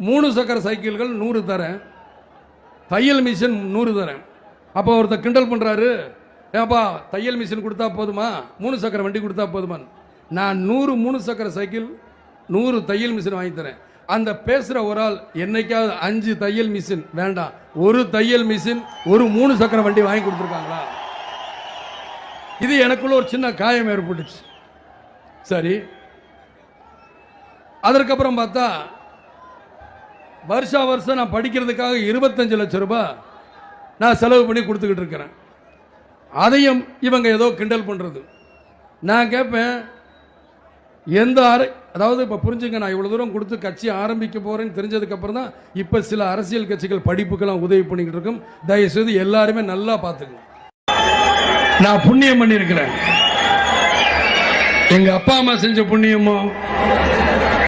3 சக்கர சைக்கிள்கள் 100 தரேன், தையல் மிஷின் 100 தரேன். அப்போ ஒருத்தர் கிண்டல் பண்ணுறாரு, ஏப்பா தையல் மிஷின் கொடுத்தா போதுமா, 3 சக்கர வண்டி கொடுத்தா போதுமா? நான் 100 3 சக்கர சைக்கிள் 100 தையல் மிஷின் வாங்கி தரேன். அந்த பேசுகிற ஒரு ஆள் என்னைக்காவது 5 தையல் மிஷின் வேண்டாம், ஒரு தையல் மிஷின் ஒரு 3 சக்கர வண்டி வாங்கி கொடுத்துருக்காங்களா? இது எனக்குள்ள ஒரு சின்ன காயம் ஏற்பட்டுச்சு. சரி, அதற்கப்புறம் பார்த்தா வருஷா வருஷம் நான் படிக்கிறதுக்காக 25 லட்சம் ரூபாய் நான் செலவு பண்ணி கொடுத்துக்கிட்டு இருக்கிறேன். அதையும் இவங்க ஏதோ கிண்டல் பண்ணுறது. நான் கேட்பேன், எந்த அதாவது இப்போ புரிஞ்சுங்க, நான் இவ்வளோ தூரம் கொடுத்து கட்சி ஆரம்பிக்க போகிறேன்னு தெரிஞ்சதுக்கப்புறம் தான் இப்போ சில அரசியல் கட்சிகள் படிப்புக்கெல்லாம் உதவி பண்ணிக்கிட்டு இருக்கும். தயவுசெய்து எல்லாருமே நல்லா பார்த்துக்கணும். நான் புண்ணியம் பண்ணியிருக்கிறேன். எங்கள் அப்பா அம்மா செஞ்ச புண்ணியமோ